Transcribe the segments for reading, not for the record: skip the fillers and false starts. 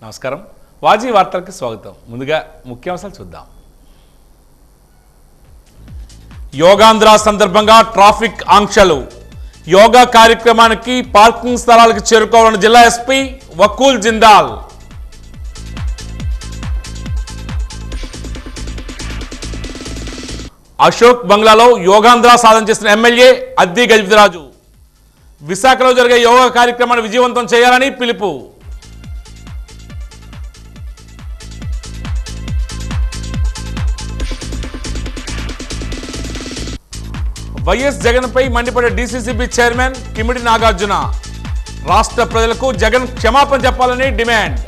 నమస్కారం వాజీ వార్తలకు స్వాగతం. ముందుగా ముఖ్యాంశాలు చూద్దాం. యోగాంధ్ర సందర్భంగా ట్రాఫిక్ ఆంక్షలు. యోగా కార్యక్రమానికి పార్కింగ్ స్థలాలకు చేరుకోవాలని జిల్లా ఎస్పీ వకూల్ జిందాల్. అశోక్ బంగ్లాలో యోగాంధ్ర సాధన చేసిన ఎమ్మెల్యే అద్ది గజపతిరాజు. విశాఖలో జరిగే యోగా కార్యక్రమాన్ని విజయవంతం చేయాలని పిలుపు. వైఎస్ జగన్పై మండిపడే డీసీసీబీ చైర్మన్ కిమిడి నాగార్జున. రాష్ట్ర ప్రజలకు జగన్ క్షమాపణ చెప్పాలని డిమాండ్.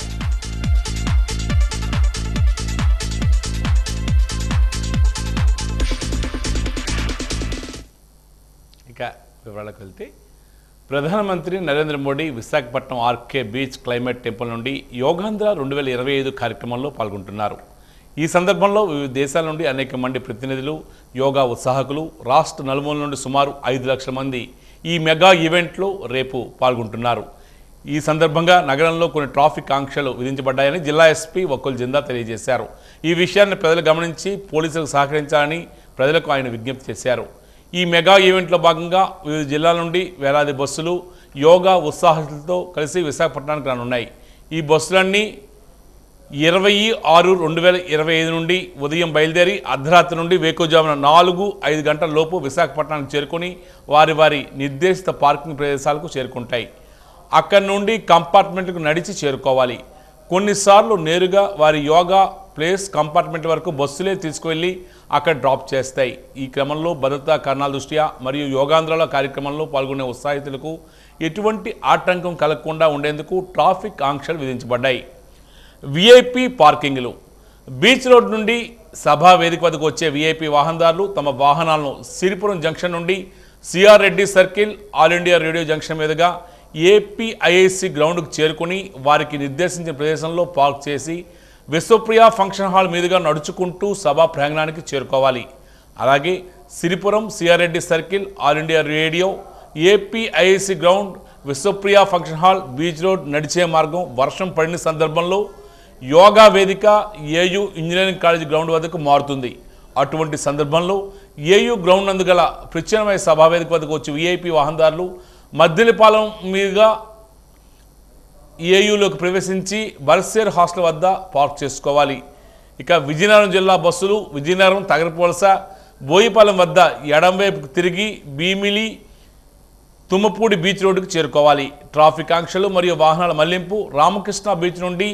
ఇక వివరాలకు వెళ్తే ప్రధానమంత్రి Narendra Modi Visakhapatnam RK beach climate temple నుండి యోగాంధ్ర 2025 కార్యక్రమంలో పాల్గొంటున్నారు. ఈ సందర్భంలో వివిధ దేశాల నుండి అనేక మంది ప్రతినిధులు, యోగా ఉత్సాహకులు, రాష్ట్ర నలుమూల నుండి సుమారు 5 లక్షల మంది ఈ మెగా ఈవెంట్లో రేపు పాల్గొంటున్నారు. ఈ సందర్భంగా నగరంలో కొన్ని ట్రాఫిక్ ఆంక్షలు విధించబడ్డాయని జిల్లా ఎస్పీ వకూల్ జిందాల్ తెలియజేశారు. ఈ విషయాన్ని ప్రజలు గమనించి పోలీసులకు సహకరించాలని ప్రజలకు ఆయన విజ్ఞప్తి చేశారు. ఈ మెగా ఈవెంట్లో భాగంగా వివిధ జిల్లాల నుండి వేలాది బస్సులు యోగా ఉత్సాహకులతో కలిసి విశాఖపట్నానికి రానున్నాయి. ఈ బస్సులన్నీ 20/6/2025 నుండి ఉదయం బయలుదేరి అర్ధరాత్రి నుండి వేకువజామున 4-5 గంటల లోపు విశాఖపట్నానికి చేరుకొని వారి నిర్దేశిత పార్కింగ్ ప్రదేశాలకు చేరుకుంటాయి. అక్కడి నుండి కంపార్ట్మెంట్కు నడిచి చేరుకోవాలి. కొన్నిసార్లు నేరుగా వారి యోగా ప్లేస్ కంపార్ట్మెంట్ వరకు బస్సులే తీసుకువెళ్ళి అక్కడ డ్రాప్ చేస్తాయి. ఈ క్రమంలో భద్రతా కారణాల దృష్ట్యా మరియు యోగాంధ్రల కార్యక్రమంలో పాల్గొనే ఉత్సాహితులకు ఎటువంటి ఆటంకం కలగకుండా ఉండేందుకు ట్రాఫిక్ ఆంక్షలు విధించబడ్డాయి. విఐపి పార్కింగ్లు. బీచ్ రోడ్ నుండి సభా వేదిక వద్దకు వచ్చే విఐపి వాహనదారులు తమ వాహనాలను సిరిపురం జంక్షన్ నుండి CR Reddy circle, all India radio junction మీదుగా ఏపీఐఐసి గ్రౌండ్కు చేరుకుని వారికి నిర్దేశించిన ప్రదేశంలో పార్క్ చేసి విశ్వప్రియ ఫంక్షన్ హాల్ మీదుగా నడుచుకుంటూ సభా ప్రాంగణానికి చేరుకోవాలి. అలాగే Siripuram, CR Reddy circle, all India radio, APIIC ground, Vishwapriya function hall, beach road నడిచే మార్గం వర్షం పడిన సందర్భంలో యోగా వేదిక ఏయూ ఇంజనీరింగ్ కాలేజ్ గ్రౌండ్ వద్దకు మారుతుంది. అటువంటి సందర్భంలో ఏయూ గ్రౌండ్ నందు గల ప్రత్యామ్నాయ సభా వేదిక వద్దకు వచ్చి విఐపి వాహనదారులు మద్దిలపాలెం మీదుగా ఏయూలోకి ప్రవేశించి బర్సేర్ హాస్టల్ వద్ద పార్క్ చేసుకోవాలి. ఇక విజయనగరం జిల్లా బస్సులు విజయనగరం, తగరపువలస, బోయిపాలెం వద్ద ఎడంవైపుకు తిరిగి భీమిలి, తుమ్మపూడి బీచ్ రోడ్డుకు చేరుకోవాలి. ట్రాఫిక్ ఆంక్షలు మరియు వాహనాల మళ్లింపు. రామకృష్ణ బీచ్ నుండి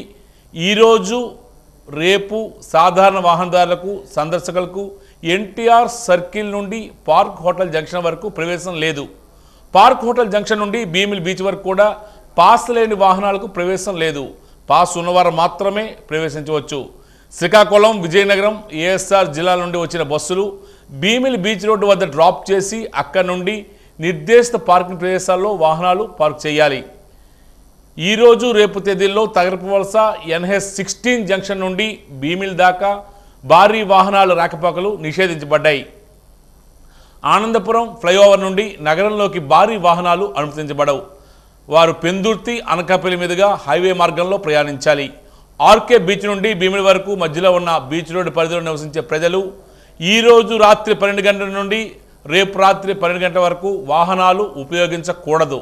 ఈరోజు రేపు సాధారణ వాహనదారులకు, సందర్శకులకు ఎన్టీఆర్ సర్కిల్ నుండి పార్క్ హోటల్ జంక్షన్ వరకు ప్రవేశం లేదు. పార్క్ హోటల్ జంక్షన్ నుండి భీమిలి బీచ్ వరకు కూడా పాస్ లేని వాహనాలకు ప్రవేశం లేదు. పాస్ ఉన్నవారు మాత్రమే ప్రవేశించవచ్చు. శ్రీకాకుళం, విజయనగరం, ఏఎస్ఆర్ జిల్లాల నుండి వచ్చిన బస్సులు భీమిలి బీచ్ రోడ్డు వద్ద డ్రాప్ చేసి అక్కడి నుండి నిర్దేశిత పార్కింగ్ ప్రదేశాల్లో వాహనాలు పార్క్ చేయాలి. ఈరోజు రేపు తేదీల్లో తగరపువలస NH-16 జంక్షన్ నుండి భీమిలి దాకా భారీ వాహనాల రాకపోకలు నిషేధించబడ్డాయి. ఆనందపురం ఫ్లైఓవర్ నుండి నగరంలోకి భారీ వాహనాలు అనుమతించబడవు. వారు పెందుర్తి, అనకాపల్లి మీదుగా హైవే మార్గంలో ప్రయాణించాలి. ఆర్కే బీచ్ నుండి భీమిలి వరకు మధ్యలో ఉన్న బీచ్ రోడ్డు పరిధిలో నివసించే ప్రజలు ఈరోజు రాత్రి 12 గంటల నుండి రేపు రాత్రి 12 గంటల వరకు వాహనాలు ఉపయోగించకూడదు.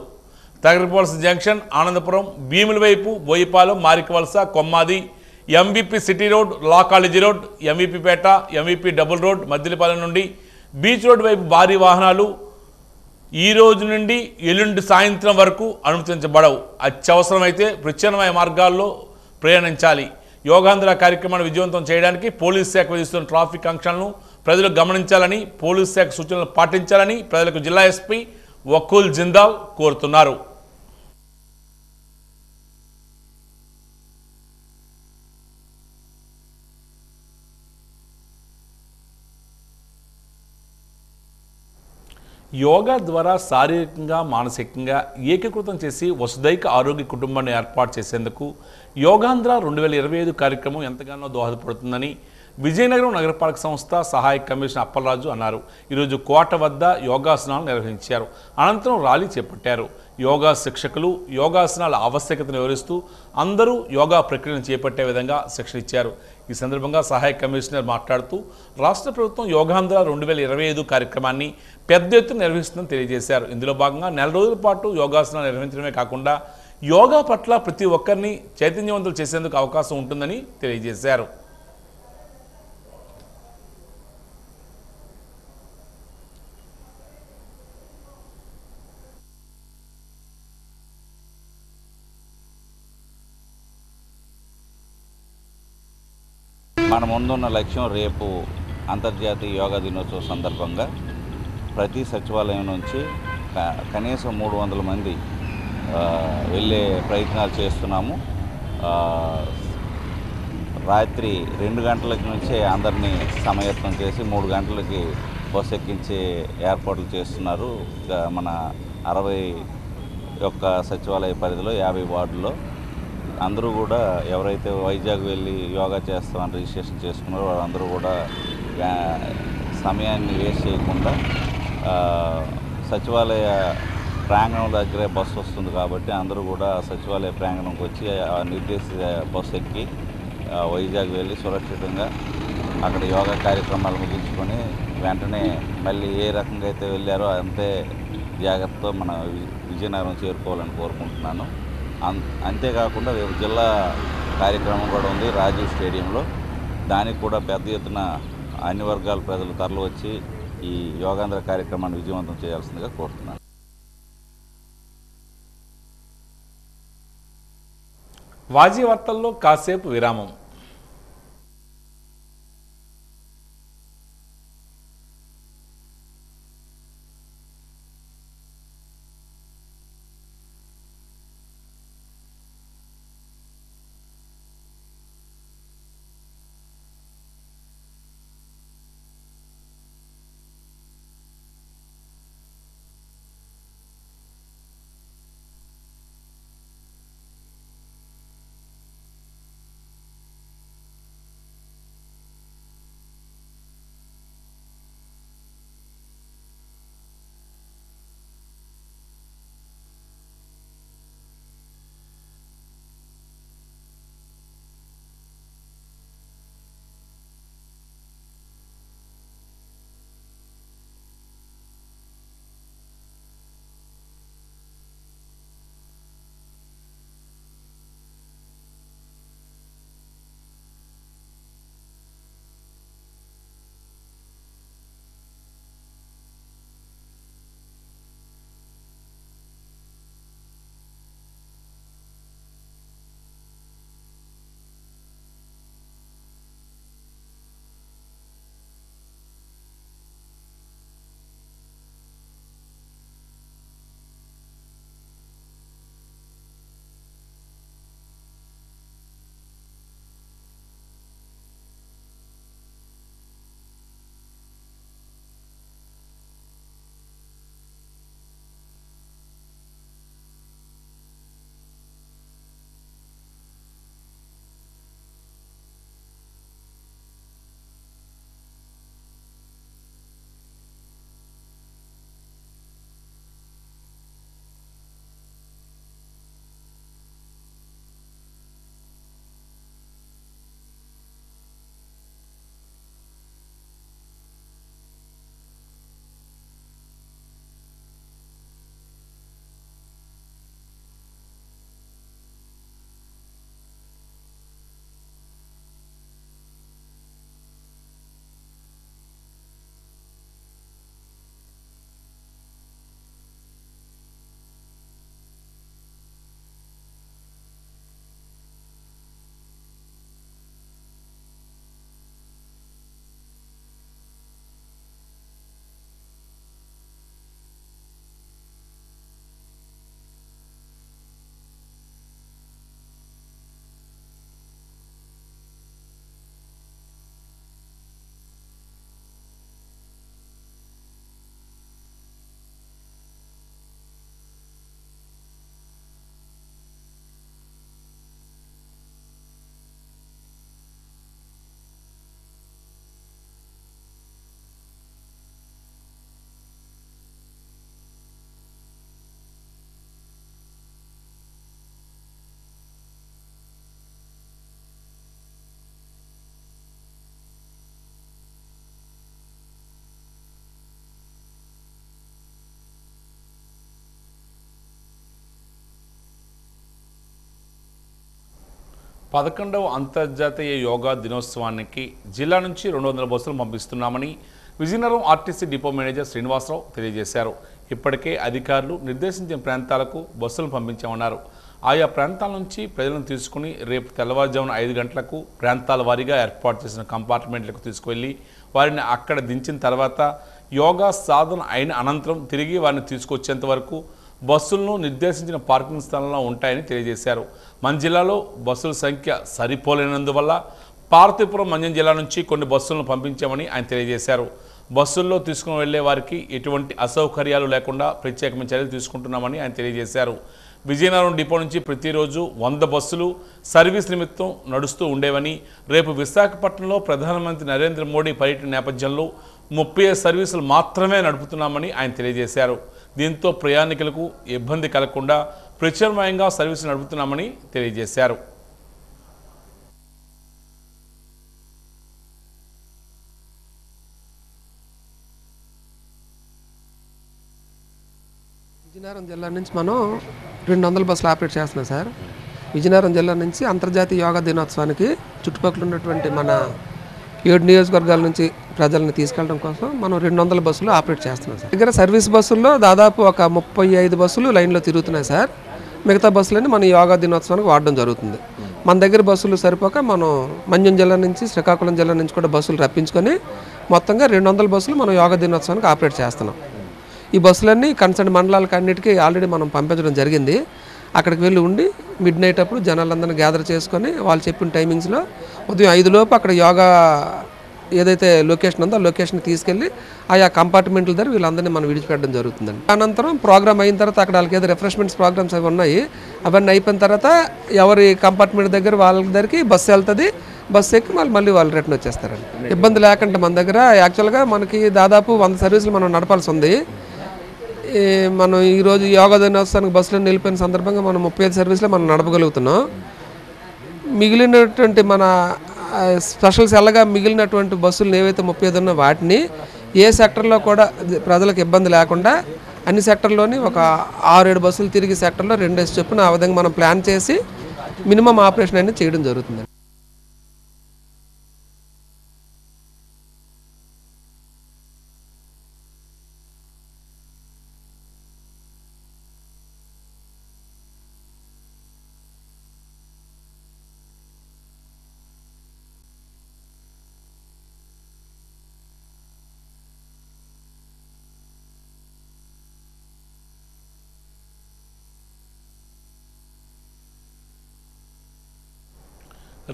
తగరపువలస జంక్షన్, ఆనందపురం, భీమిలి వైపు Boyipalem, Marikavalasa, Kommadi, MVP city road, law college road, MVP పేట, ఎంవిపి డబుల్ రోడ్, మద్దిలపాలెం నుండి బీచ్ రోడ్ వైపు భారీ వాహనాలు ఈ రోజు నుండి ఎల్లుండి సాయంత్రం వరకు అనుమతించబడవు. అత్యవసరమైతే ప్రత్యామ్నాయ మార్గాల్లో ప్రయాణించాలి. యోగాంధ్ర కార్యక్రమాన్ని విజయవంతం చేయడానికి పోలీస్ శాఖ విధిస్తున్న ట్రాఫిక్ ఆంక్షలను ప్రజలు గమనించాలని, పోలీస్ శాఖ సూచనలు పాటించాలని ప్రజలకు జిల్లా ఎస్పీ వకూల్ జిందాల్ కోరుతున్నారు. యోగా ద్వారా శారీరకంగా, మానసికంగా ఏకీకృతం చేసి వసుదైక ఆరోగ్య కుటుంబాన్ని ఏర్పాటు చేసేందుకు యోగాంధ్ర 2025 కార్యక్రమం ఎంతగానో దోహదపడుతుందని విజయనగరం నగరపాలక సంస్థ సహాయక కమిషనర్ అప్పలరాజు అన్నారు. ఈరోజు కోట వద్ద యోగాసనాలు నిర్వహించారు. అనంతరం ర్యాలీ చేపట్టారు. యోగా శిక్షకులు యోగాసనాల ఆవశ్యకతను వివరిస్తూ అందరూ యోగా ప్రక్రియను చేపట్టే విధంగా శిక్షణ ఇచ్చారు. ఈ సందర్భంగా సహాయక కమిషనర్ మాట్లాడుతూ రాష్ట్ర ప్రభుత్వం యోగాంధ్ర 2025 కార్యక్రమాన్ని పెద్ద ఎత్తున నిర్వహిస్తుందని తెలియజేశారు. ఇందులో భాగంగా నెల రోజుల పాటు యోగాసనాలు నిర్వహించడమే కాకుండా యోగా పట్ల ప్రతి ఒక్కరిని చైతన్యవంతులు చేసేందుకు అవకాశం ఉంటుందని తెలియజేశారు. మన ముందున్న లక్ష్యం రేపు అంతర్జాతీయ యోగా దినోత్సవం సందర్భంగా ప్రతి సచివాలయం నుంచి కనీసం 300 మంది వెళ్ళే ప్రయత్నాలు చేస్తున్నాము. రాత్రి 2 గంటల నుంచే అందరినీ సమాయత్తం చేసి 3 గంటలకి బస్సు ఎక్కించే ఏర్పాట్లు చేస్తున్నారు. మన 61 సచివాలయ పరిధిలో 50 వార్డుల్లో అందరూ కూడా ఎవరైతే వైజాగ్ వెళ్ళి యోగా చేస్తామని రిజిస్ట్రేషన్ చేసుకున్నారో వాళ్ళందరూ కూడా సమయాన్ని వేస్ట్ చేయకుండా సచివాలయ ప్రాంగణం దగ్గరే బస్సు వస్తుంది కాబట్టి అందరూ కూడా సచివాలయ ప్రాంగణంకి వచ్చి నిర్దేశిత బస్సు ఎక్కి వైజాగ్ వెళ్ళి సురక్షితంగా అక్కడ యోగా కార్యక్రమాలు ముగించుకొని వెంటనే మళ్ళీ ఏ రకంగా అయితే వెళ్ళారో అంతే జాగ్రత్తతో మన విజయనగరం చేరుకోవాలని కోరుకుంటున్నాను. అంతేకాకుండా రేపు జిల్లా కార్యక్రమం కూడా ఉంది రాజీవ్ స్టేడియంలో. దానికి కూడా పెద్ద ఎత్తున అన్ని వర్గాల ప్రజలు తరలి వచ్చి ఈ యోగాంధ్ర కార్యక్రమాన్ని విజయవంతం చేయాల్సిందిగా కోరుతున్నాను. వాజీ వార్తల్లో కాసేపు విరామం. 11వ అంతర్జాతీయ యోగా దినోత్సవానికి జిల్లా నుంచి 200 బస్సులు పంపిస్తున్నామని Vizianagaram RTC depot manager Srinivasarao తెలియజేశారు. ఇప్పటికే అధికారులు నిర్దేశించిన ప్రాంతాలకు బస్సులు పంపించామన్నారు. ఆయా ప్రాంతాల నుంచి ప్రజలను తీసుకుని రేపు తెల్లవారుజామున 5 గంటలకు ప్రాంతాల వారీగా ఏర్పాటు చేసిన కంపార్ట్మెంట్లకు తీసుకువెళ్లి వారిని అక్కడ దించిన తర్వాత యోగా సాధన అయిన అనంతరం తిరిగి వారిని తీసుకొచ్చేంత వరకు బస్సులను నిర్దేశించిన పార్కింగ్ స్థలంలో ఉంటాయని తెలియజేశారు. మన జిల్లాలో బస్సుల సంఖ్య సరిపోలేనందువల్ల పార్వతీపురం మన్యం జిల్లా నుంచి కొన్ని బస్సులను పంపించామని ఆయన తెలియజేశారు. బస్సుల్లో తీసుకుని వెళ్లే వారికి ఎటువంటి అసౌకర్యాలు లేకుండా ప్రత్యేకమైన చర్యలు తీసుకుంటున్నామని ఆయన తెలియజేశారు. విజయనగరం డిపో నుంచి ప్రతిరోజు 100 బస్సులు సర్వీస్ నిమిత్తం నడుస్తూ ఉండేవని, రేపు విశాఖపట్నంలో ప్రధానమంత్రి నరేంద్ర మోడీ పర్యటన నేపథ్యంలో 30 సర్వీసులు మాత్రమే నడుపుతున్నామని ఆయన తెలియజేశారు. దీంతో ప్రయాణికులకు ఇబ్బంది కలగకుండా ప్రత్యామ్నాయంగా సర్వీసులు నడుపుతున్నామని తెలియజేశారు. విజయనగరం జిల్లా నుంచి మనం 200 బస్సులు ఆపరేట్ చేస్తున్నాం సార్. విజయనగరం జిల్లా నుంచి అంతర్జాతీయ యోగా దినోత్సవానికి చుట్టుపక్కల ఉన్నటువంటి మన 7 నియోజకవర్గాల నుంచి ప్రజలను తీసుకెళ్ళడం కోసం మనం 200 బస్సులు ఆపరేట్ చేస్తున్నాం సార్. దగ్గర సర్వీస్ బస్సుల్లో దాదాపు ఒక 35 బస్సులు లైన్లో తిరుగుతున్నాయి సార్. మిగతా బస్సులన్నీ మన యోగా దినోత్సవానికి వాడడం జరుగుతుంది. మన దగ్గర బస్సులు సరిపోక మనం మన్యం జిల్లా నుంచి శ్రీకాకుళం జిల్లా నుంచి కూడా బస్సులు రప్పించుకొని మొత్తంగా 200 బస్సులు మనం యోగా దినోత్సవానికి ఆపరేట్ చేస్తున్నాం. ఈ బస్సులన్నీ కన్సర్న్ మండలాలకు అన్నిటికీ ఆల్రెడీ మనం పంపించడం జరిగింది. అక్కడికి వెళ్ళి ఉండి మిడ్ నైట్ అప్పుడు జనాలందరినీ గ్యాదర్ చేసుకొని వాళ్ళు చెప్పిన టైమింగ్స్లో ఉదయం 5 లోపు అక్కడ యోగా ఏదైతే లొకేషన్ ఉందో ఆ లొకేషన్కి తీసుకెళ్ళి ఆయా కంపార్ట్మెంట్ల దగ్గర వీళ్ళందరినీ మనం విడిచిపెట్టడం జరుగుతుందండి. అనంతరం ప్రోగ్రామ్ అయిన తర్వాత అక్కడ వాళ్ళకి ఏదో రిఫ్రెష్మెంట్స్ ప్రోగ్రామ్స్ అవి ఉన్నాయి. అవన్నీ అయిపోయిన తర్వాత ఎవరి కంపార్ట్మెంట్ దగ్గర వాళ్ళ దగ్గరికి బస్సు వెళ్తుంది. బస్సు ఎక్కి మళ్ళీ వాళ్ళు రిటర్న్ వచ్చేస్తారండి. ఇబ్బంది లేకుండా మన దగ్గర యాక్చువల్గా మనకి దాదాపు 100 సర్వీసులు మనం నడపాల్సి ఉంది. మనం ఈరోజు యోగా దినోత్సవానికి బస్సులో నిలిపిన సందర్భంగా మనం 35 సర్వీసులు మనం నడపగలుగుతున్నాం. మిగిలినటువంటి మన స్పెషల్ సెల్గా మిగిలినటువంటి బస్సులు ఏవైతే 35 ఉన్నా వాటిని ఏ సెక్టర్లో కూడా ప్రజలకు ఇబ్బంది లేకుండా అన్ని సెక్టర్లోని ఒక 6-7 బస్సులు తిరిగి సెక్టర్లో 2 చొప్పున ఆ విధంగా మనం ప్లాన్ చేసి మినిమం ఆపరేషన్ అనేది చేయడం జరుగుతుంది.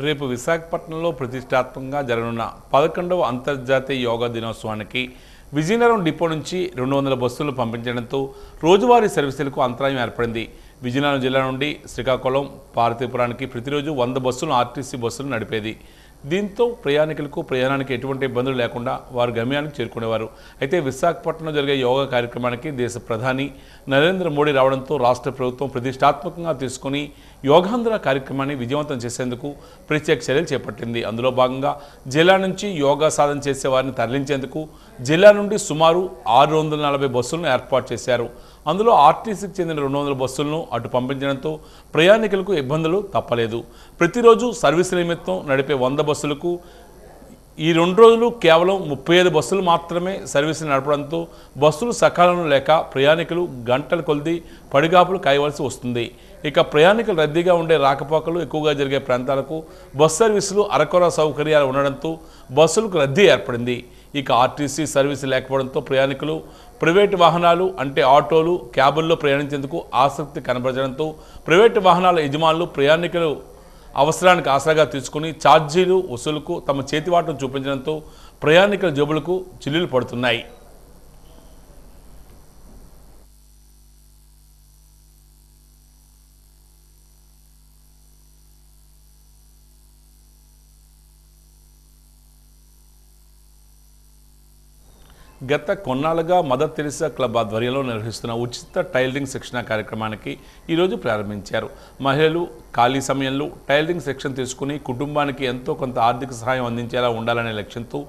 రేపు విశాఖపట్నంలో ప్రతిష్టాత్మకంగా జరగనున్న 11వ అంతర్జాతీయ యోగా దినోత్సవానికి విజయనగరం డిపో నుంచి 200 బస్సులు పంపించడంతో రోజువారీ సర్వీసులకు అంతరాయం ఏర్పడింది. విజయనగరం జిల్లా నుండి శ్రీకాకుళం, పార్వతీపురానికి ప్రతిరోజు 100 బస్సులు ఆర్టీసీ బస్సులు నడిపేది. దీంతో ప్రయాణికులకు ప్రయాణానికి ఎటువంటి ఇబ్బందులు లేకుండా వారు గమ్యానికి చేరుకునేవారు. అయితే విశాఖపట్నంలో జరిగే యోగా కార్యక్రమానికి దేశ ప్రధాని నరేంద్ర మోడీ రావడంతో రాష్ట్ర ప్రభుత్వం ప్రతిష్టాత్మకంగా తీసుకుని యోగాంధ్ర కార్యక్రమాన్ని విజయవంతం చేసేందుకు ప్రత్యేక చర్యలు చేపట్టింది. అందులో భాగంగా జిల్లా నుంచి యోగా సాధన చేసే వారిని తరలించేందుకు జిల్లా నుండి సుమారు 640 బస్సులను ఏర్పాటు చేశారు. అందులో ఆర్టీసీకి చెందిన 200 బస్సులను అటు పంపించడంతో ప్రయాణికులకు ఇబ్బందులు తప్పలేదు. ప్రతిరోజు సర్వీసు నిమిత్తం నడిపే 100 బస్సులకు ఈ 2 రోజులు కేవలం 35 బస్సులు మాత్రమే సర్వీసులు నడపడంతో బస్సులు సకాలంలో లేక ప్రయాణికులు గంటల కొలది పడిగాపులు కాయవలసి వస్తుంది. ఇక ప్రయాణికులు రద్దీగా ఉండే రాకపోకలు ఎక్కువగా జరిగే ప్రాంతాలకు బస్సు సర్వీసులు అరకొర సౌకర్యాలు ఉండడంతో బస్సులకు రద్దీ ఏర్పడింది. ఇక ఆర్టీసీ సర్వీసు లేకపోవడంతో ప్రయాణికులు ప్రైవేటు వాహనాలు అంటే ఆటోలు, క్యాబుల్లో ప్రయాణించేందుకు ఆసక్తి కనబరచడంతో ప్రైవేటు వాహనాల యజమానులు ప్రయాణికులు అవసరానికి ఆసరాగా తీసుకుని ఛార్జీలు వసూలుకు తమ చేతివాటం చూపించడంతో ప్రయాణికుల జేబులకు చిల్లులు పడుతున్నాయి. గత కొన్నాళ్ళుగా మదర్ తెరిసా క్లబ్ ఆధ్వర్యంలో నిర్వహిస్తున్న ఉచిత టైలరింగ్ శిక్షణ కార్యక్రమానికి ఈరోజు ప్రారంభించారు. మహిళలు ఖాళీ సమయంలో టైలరింగ్ శిక్షణ తీసుకుని కుటుంబానికి ఎంతో కొంత ఆర్థిక సహాయం అందించేలా ఉండాలనే లక్ష్యంతో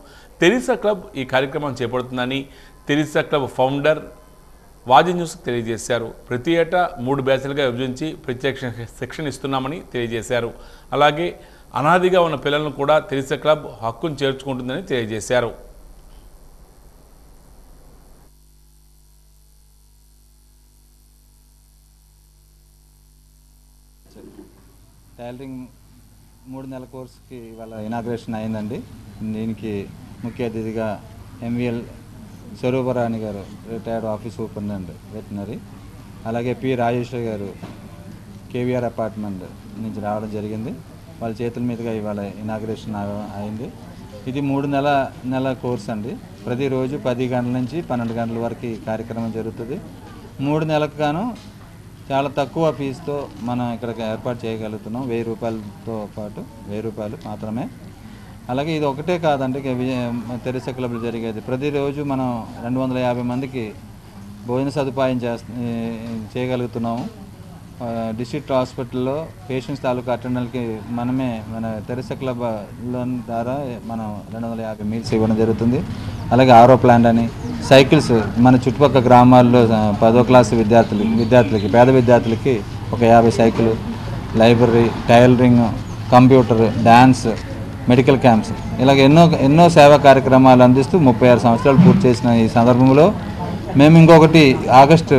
తెరిసా క్లబ్ ఈ కార్యక్రమం చేపడుతుందని తెరిసా క్లబ్ ఫౌండర్ వాజీ న్యూస్కి తెలియజేశారు. ప్రతి ఏటా 3 బ్యాచ్లుగా విభజించి ప్రత్యేక శిక్షణ ఇస్తున్నామని తెలియజేశారు. అలాగే అనాదిగా ఉన్న పిల్లలను కూడా తెరిసే క్లబ్ హక్కును చేర్చుకుంటుందని తెలియజేశారు. టైలరింగ్ 3 నెలల కోర్సుకి ఇవాళ ఇనాగ్రేషన్ అయిందండి. దీనికి ముఖ్య అతిథిగా ఎంవిఎల్ స్వరూపరాణి గారు, రిటైర్డ్ ఆఫీస్ సూపరింటెండెంట్ వెటనరీ, అలాగే పి రాజేశ్వరి గారు కేవీఆర్ అపార్ట్మెంట్ నుంచి రావడం జరిగింది. వాళ్ళ చేతుల మీదుగా ఇవాళ ఇనాగ్రేషన్ అయింది. ఇది 3 నెలల కోర్స్ అండి. ప్రతిరోజు 10 గంటల నుంచి 12 గంటల వరకు కార్యక్రమం జరుగుతుంది. 3 నెలలకు గాను చాలా తక్కువ ఫీజుతో మనం ఇక్కడికి ఏర్పాటు చేయగలుగుతున్నాం. 1000 రూపాయలతో పాటు 1000 రూపాయలు మాత్రమే. అలాగే ఇది ఒకటే కాదండి, తెరిసే క్లబ్లు జరిగేది. ప్రతిరోజు మనం 250 మందికి భోజన సదుపాయం చేయగలుగుతున్నాము. డిస్ట్రిక్ట్ హాస్పిటల్లో పేషెంట్స్ తాలూకా అటెండర్లకి మనమే మన తెరిసే క్లబ్ లోన్ ద్వారా మనం 250 మీల్స్ ఇవ్వడం జరుగుతుంది. అలాగే ఆరో ప్లాంట్ అని సైకిల్స్ మన చుట్టుపక్కల గ్రామాల్లో 10వ క్లాసు విద్యార్థులకి పేద విద్యార్థులకి ఒక 50 cycle, library, tailoring, computer, dance, medical camps ఇలాగ ఎన్నో సేవా కార్యక్రమాలు అందిస్తూ 36 సంవత్సరాలు పూర్తి చేసిన ఈ సందర్భంలో మేము ఇంకొకటి ఆగస్టు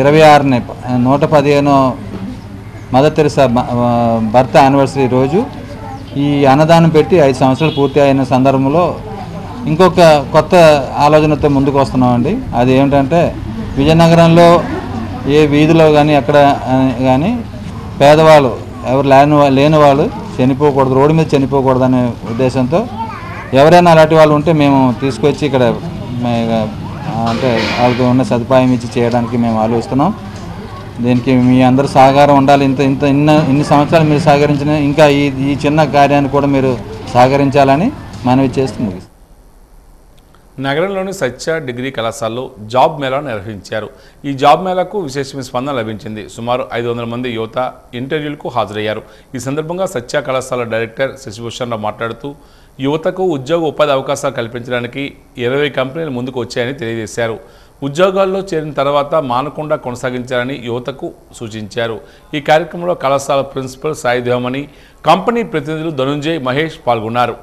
26ని 115వ మదర్ తెరిసా బర్త్ యానివర్సరీ రోజు ఈ అన్నదానం పెట్టి 5 సంవత్సరాలు పూర్తి అయిన సందర్భంలో ఇంకొక కొత్త ఆలోచనతో ముందుకు వస్తున్నామండి. అది ఏమిటంటే విజయనగరంలో ఏ వీధిలో కానీ ఎక్కడ కానీ పేదవాళ్ళు ఎవరు లేని వాళ్ళు చనిపోకూడదు, రోడ్డు మీద చనిపోకూడదు అనే ఉద్దేశంతో ఎవరైనా అలాంటి వాళ్ళు ఉంటే మేము తీసుకొచ్చి ఇక్కడ అంటే వాళ్ళకి ఉన్న సదుపాయం ఇచ్చి చేయడానికి మేము ఆలోచిస్తున్నాం. దీనికి మీ అందరూ సహకారం ఉండాలి. ఇన్ని సంవత్సరాలు మీరు సహకరించిన ఇంకా ఈ చిన్న కార్యాన్ని కూడా మీరు సహకరించాలని మనవి చేస్తుంది. నగరంలోని సత్య డిగ్రీ కళాశాలలో జాబ్ మేళా నిర్వహించారు. ఈ జాబ్ మేళాకు విశేషమైన స్పందన లభించింది. సుమారు 500 మంది యువత ఇంటర్వ్యూలకు హాజరయ్యారు. ఈ సందర్భంగా సత్య కళాశాల డైరెక్టర్ శశిభూషణ్ రావు మాట్లాడుతూ యువతకు ఉద్యోగ ఉపాధి అవకాశాలు కల్పించడానికి 20 కంపెనీలు ముందుకు వచ్చాయని తెలియజేశారు. ఉద్యోగాల్లో చేరిన తర్వాత మానకుండా కొనసాగించాలని యువతకు సూచించారు. ఈ కార్యక్రమంలో కళాశాల ప్రిన్సిపల్ సాయిదేవమణి, కంపెనీ ప్రతినిధులు ధనుంజయ్, మహేష్ పాల్గొన్నారు.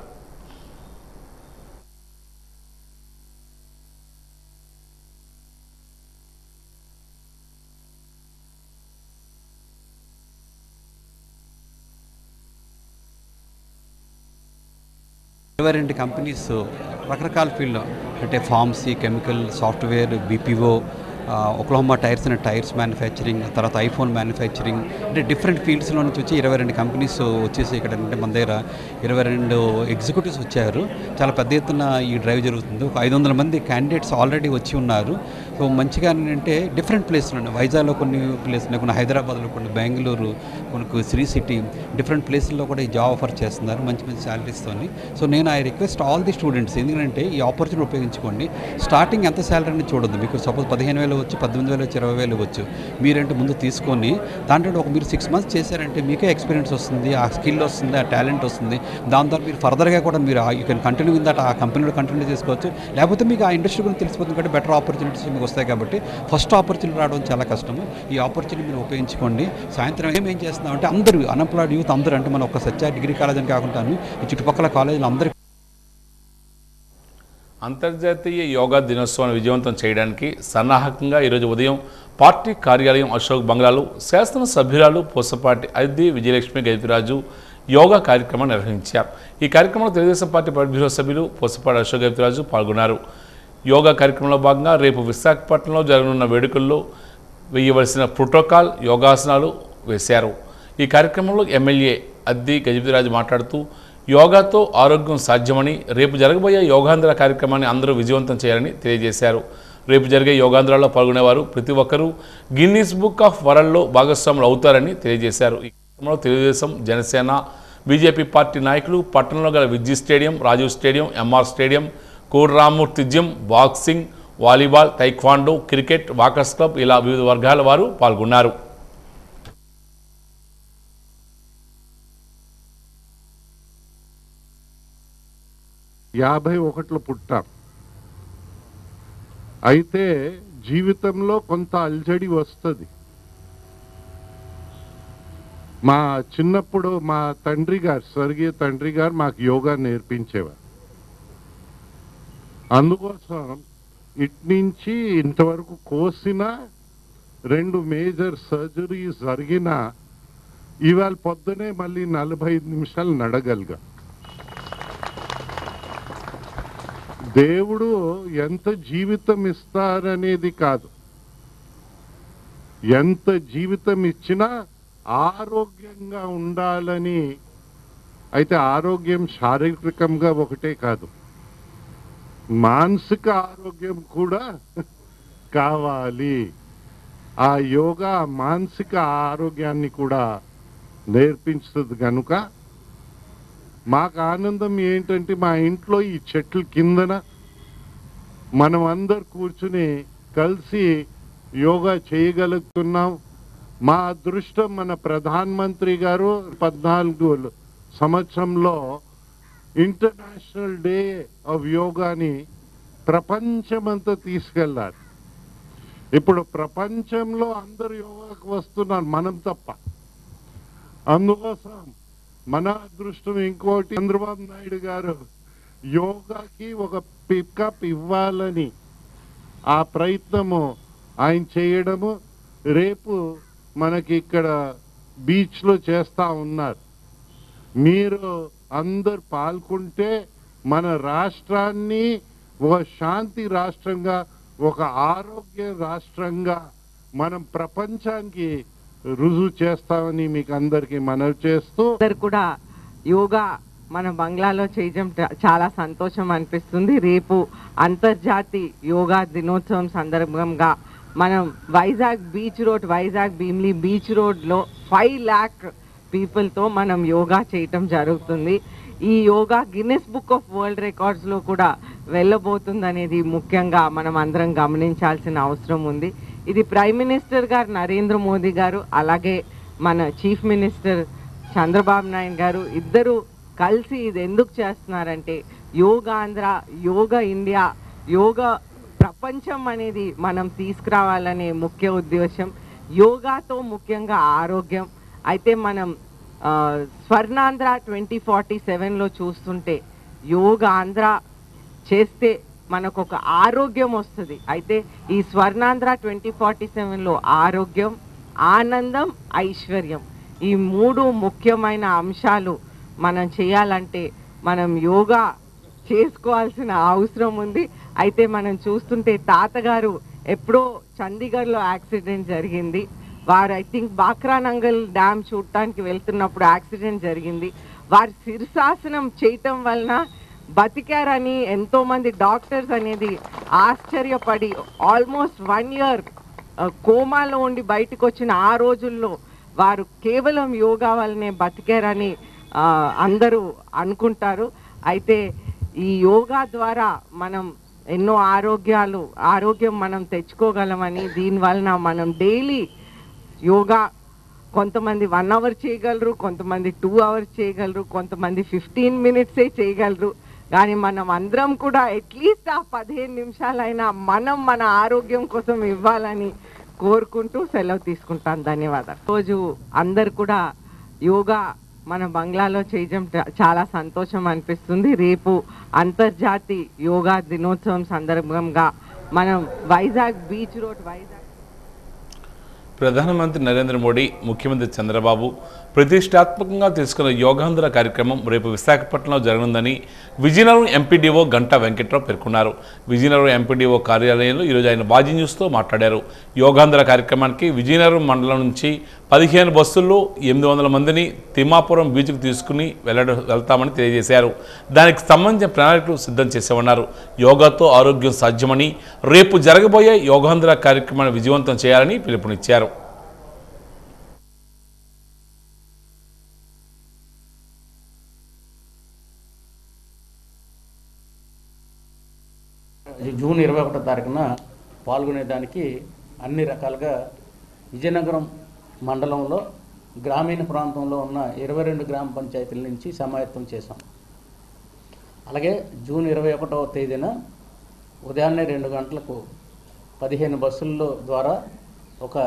రెండు కంపెనీస్ రకరకాల ఫీల్డ్లో అంటే pharmacy, chemical, software, BPO, Oklahoma tyres and tyres manufacturing, తర్వాత ఐఫోన్ మ్యానుఫ్యాక్చరింగ్, అంటే డిఫరెంట్ ఫీల్డ్స్లో నుంచి వచ్చి 22 కంపెనీస్ వచ్చేసి ఇక్కడ అంటే మన దగ్గర 22 ఎగ్జిక్యూటివ్స్ వచ్చారు. చాలా పెద్ద ఎత్తున ఈ డ్రైవ్ జరుగుతుంది. ఒక 500 మంది క్యాండిడేట్స్ ఆల్రెడీ వచ్చి ఉన్నారు. సో మంచిగా ఏంటంటే డిఫరెంట్ ప్లేస్లు ఉన్నాయి. వైజాగ్లో కొన్ని ప్లేస్లు, కొన్ని హైదరాబాద్లో, కొన్ని బెంగళూరు, కొన్ని శ్రీ సిటీ, డిఫరెంట్ ప్లేస్ల్లో కూడా ఈ జాబ్ ఆఫర్ చేస్తున్నారు మంచి మంచి శాలరీస్తో. సో నేను I request all the students, ఎందుకంటే ఈ ఆపర్చునిటీ ఉపయోగించుకోండి. స్టార్టింగ్ ఎంత శాలరీని చూడొద్దు. మీకు సపోజ్ 15,000 వచ్చు, 18,000 వచ్చు, 20,000 వచ్చు. మీరంటే ముందు తీసుకొని దాంట్లో మీరు 6 మంత్స్ చేశారంటే మీకే ఎక్స్పీరియన్స్ వస్తుంది, ఆ స్కిల్ వస్తుంది, ఆ టాలెంట్ వస్తుంది. దాని ద్వారా మీరు ఫర్దర్గా కూడా మీరు you can continue in that, ఆ కంపెనీలో కంటిన్యూ చేసుకోవచ్చు. లేకపోతే మీకు ఆ ఇండస్ట్రీ గురించి తెలిసిపోతుంది కాబట్టి బెటర్ ఆపర్చునిటీస్ మీకు వస్తాయి. కాబట్టి ఫస్ట్ ఆపర్చునిటీ రావడం చాలా కష్టము. ఈ ఆపర్చునిటీ మీరు ఉపయోగించుకోండి. సాయంత్రం ఏం చేస్తున్నామంటే అందరూ అన్ఎంప్లాయిడ్ యూత్ అందరూ, అంటే మన ఒక సత్య డిగ్రీ కాలేజ్ అని కాకుండా ఈ చుట్టుపక్కల కాలేజీలు అందరూ అంతర్జాతీయ యోగా దినోత్సవాన్ని విజయవంతం చేయడానికి సన్నాహకంగా ఈరోజు ఉదయం పార్టీ కార్యాలయం అశోక్ బంగ్లాలో శాసనసభ్యురాలు పూసపాటి అద్ది విజయలక్ష్మి గజపతిరాజు యోగా కార్యక్రమాన్ని నిర్వహించారు. ఈ కార్యక్రమంలో తెలుగుదేశం పార్టీ బ్యూరో సభ్యులు పూసపాటి అశోక్ గజపతిరాజు పాల్గొన్నారు. యోగా కార్యక్రమంలో భాగంగా రేపు విశాఖపట్నంలో జరగనున్న వేడుకల్లో వేయవలసిన ప్రోటోకాల్ యోగాసనాలు వేశారు. ఈ కార్యక్రమంలో ఎమ్మెల్యే అద్ది గజపతిరాజు మాట్లాడుతూ యోగాతో ఆరోగ్యం సాధ్యమని, రేపు జరగబోయే యోగాంధ్ర కార్యక్రమాన్ని అందరూ విజయవంతం చేయాలని తెలియజేశారు. రేపు జరిగే యోగాంధ్రాలో పాల్గొనేవారు ప్రతి ఒక్కరూ గిన్నీస్ బుక్ ఆఫ్ వరల్డ్లో భాగస్వాములు అవుతారని తెలియజేశారు. ఈ కార్యక్రమంలో తెలుగుదేశం, జనసేన, బీజేపీ పార్టీ నాయకులు, పట్టణంలో గల Vidya stadium, Rajiv stadium, MR stadium, Kodi Rammurthy gym, boxing, volleyball, taekwondo, cricket, walkers club ఇలా వివిధ వర్గాల వారు పాల్గొన్నారు. యాభై 51లో పుట్టారు. అయితే జీవితంలో కొంత అల్జడి వస్తుంది. మా చిన్నప్పుడు మా తండ్రి గారు, స్వర్గీయ తండ్రి గారు మాకు యోగా నేర్పించేవారు. అందుకోసం ఇట్నుంచి ఇంతవరకు కోసిన 2 మేజర్ సర్జరీస్ జరిగిన ఇవాళ పొద్దునే మళ్ళీ 45 నిమిషాలు నడగలిగా. దేవుడు ఎంత జీవితం ఇస్తారనేది కాదు, ఎంత జీవితం ఇచ్చినా ఆరోగ్యంగా ఉండాలని. అయితే ఆరోగ్యం శారీరకంగా ఒకటే కాదు, మానసిక ఆరోగ్యం కూడా కావాలి. ఆ యోగా మానసిక ఆరోగ్యాన్ని కూడా నేర్పించుతుంది. కనుక మాకు ఆనందం ఏంటంటే మా ఇంట్లో ఈ చెట్ల కిందన మనం అందరు కూర్చుని కలిసి యోగా చేయగలుగుతున్నాం. మా అదృష్టం మన ప్రధానమంత్రి గారు 14 సంవత్సరంలో ఇంటర్నేషనల్ డే ఆఫ్ యోగాని ప్రపంచమంతా తీసుకెళ్లారు. ఇప్పుడు ప్రపంచంలో అందరు యోగాకు వస్తున్నారు, మనం తప్ప. అందుకోసం మన అదృష్టం ఇంకోటి, చంద్రబాబు నాయుడు గారు యోగాకి ఒక పికప్ ఇవ్వాలని ఆ ప్రయత్నము ఆయన చేయడము రేపు మనకి ఇక్కడ బీచ్లో చేస్తా ఉన్నారు. మీరు అందరు పాల్గొంటే మన రాష్ట్రాన్ని ఒక శాంతి రాష్ట్రంగా, ఒక ఆరోగ్య రాష్ట్రంగా మనం ప్రపంచానికి రుజువు చేస్తామని మీకు అందరికీ మనవి చేస్తూ, కూడా యోగా మన బంగ్లాలో చేయడం చాలా సంతోషం అనిపిస్తుంది. రేపు అంతర్జాతీయ యోగా దినోత్సవం సందర్భంగా మనం Vizag beach road, Vizag Bheemili beach రోడ్లో 5 lakh పీపుల్తో మనం యోగా చేయటం జరుగుతుంది. ఈ yoga Guinness book of world రికార్డ్స్లో కూడా వెళ్ళబోతుంది అనేది ముఖ్యంగా మనం అందరం గమనించాల్సిన అవసరం ఉంది. ఇది ప్రైమ్ మినిస్టర్ గారు నరేంద్ర మోదీ గారు, అలాగే మన చీఫ్ మినిస్టర్ చంద్రబాబు నాయుడు గారు ఇద్దరు కలిసి ఇది ఎందుకు చేస్తున్నారంటే యోగా ఆంధ్ర, యోగా ఇండియా, యోగా ప్రపంచం అనేది మనం తీసుకురావాలనే ముఖ్య ఉద్దేశం. యోగాతో ముఖ్యంగా ఆరోగ్యం. అయితే మనం స్వర్ణాంధ్ర 2047లో చూస్తుంటే యోగా ఆంధ్ర చేస్తే మనకు ఒక ఆరోగ్యం వస్తుంది. అయితే ఈ స్వర్ణాంధ్ర 2047లో ఆరోగ్యం, ఆనందం, ఐశ్వర్యం ఈ 3 ముఖ్యమైన అంశాలు మనం చేయాలంటే మనం యోగా చేసుకోవాల్సిన అవసరం ఉంది. అయితే మనం చూస్తుంటే తాతగారు ఎప్పుడో చండీగఢ్లో యాక్సిడెంట్ జరిగింది. వారు ఐ థింక్ బాక్రానంగల్ డ్యామ్ చూడటానికి వెళ్తున్నప్పుడు యాక్సిడెంట్ జరిగింది. వారు శీర్షాసనం చేయటం వలన బతికారని ఎంతోమంది డాక్టర్స్ అనేది ఆశ్చర్యపడి ఆల్మోస్ట్ 1 year కోమాలో ఉండి బయటకు వచ్చిన ఆ రోజుల్లో వారు కేవలం యోగా వల్లనే బతికారని అందరూ అనుకుంటారు. అయితే ఈ యోగా ద్వారా మనం ఎన్నో ఆరోగ్యం మనం తెచ్చుకోగలమని, దీనివలన మనం డైలీ యోగా కొంతమంది 1 hour చేయగలరు, కొంతమంది 2 hours చేయగలరు, కొంతమంది 15 minutes చేయగలరు. కానీ మనం అందరం కూడా అట్లీస్ట్ ఆ 15 నిమిషాలైనా మనం మన ఆరోగ్యం కోసం ఇవ్వాలని కోరుకుంటూ సెలవు తీసుకుంటాను. ధన్యవాదాలు. రోజు అందరు కూడా యోగా మన బంగ్లాలో చేయడం చాలా సంతోషం అనిపిస్తుంది. రేపు అంతర్జాతీయ యోగా దినోత్సవం సందర్భంగా మనం వైజాగ్ బీచ్ రోడ్, వైజాగ్ ప్రధానమంత్రి నరేంద్ర మోడీ, ముఖ్యమంత్రి చంద్రబాబు ప్రతిష్టాత్మకంగా తీసుకున్న యోగాంధ్ర కార్యక్రమం రేపు విశాఖపట్నంలో జరగనుందని విజయనగరం ఎంపీడీఓ గంటా వెంకట్రావు పేర్కొన్నారు. విజయనగరం ఎంపీడీఓ కార్యాలయంలో ఈరోజు ఆయన బాజీ న్యూస్తో మాట్లాడారు. యోగాంధ్ర కార్యక్రమానికి విజయనగరం మండలం నుంచి 15 బస్సుల్లో 800 మందిని తిమ్మాపురం బీచ్కు తీసుకుని వెళ్తామని తెలియజేశారు. దానికి సంబంధించిన ప్రణాళికలు సిద్ధం చేశామన్నారు. యోగాతో ఆరోగ్యం సాధ్యమని, రేపు జరగబోయే యోగాంధ్ర కార్యక్రమాన్ని విజయవంతం చేయాలని పిలుపునిచ్చారు. జూన్ 21వ తారీఖున పాల్గొనేదానికి అన్ని రకాలుగా విజయనగరం మండలంలో గ్రామీణ ప్రాంతంలో ఉన్న 22 గ్రామ పంచాయతీల నుంచి సమాయత్తం చేశాం. అలాగే జూన్ 21వ తేదీన ఉదయాన్నే 2 గంటలకు 15 బస్సుల ద్వారా ఒక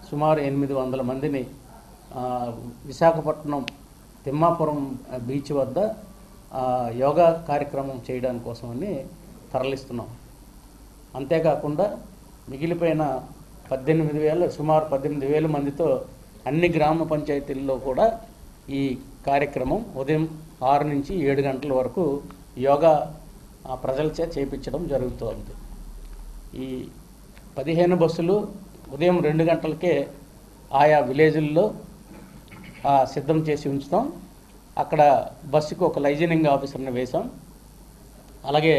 సుమారు 800 మందిని విశాఖపట్నం తిమ్మాపురం బీచ్ వద్ద యోగా కార్యక్రమం చేయడానికి కోసమని తరలిస్తున్నాం. అంతేకాకుండా మిగిలిపోయిన సుమారు 18,000 మందితో అన్ని గ్రామ పంచాయతీల్లో కూడా ఈ కార్యక్రమం ఉదయం 6 నుంచి 7 గంటల వరకు యోగా ప్రజలచే చేయించడం జరుగుతుంది. ఈ 15 బస్సులు ఉదయం 2 గంటలకే ఆయా విలేజుల్లో సిద్ధం చేసి ఉంచుతాం. అక్కడ బస్సుకు ఒక లైజనింగ్ ఆఫీసర్ని వేసాం. అలాగే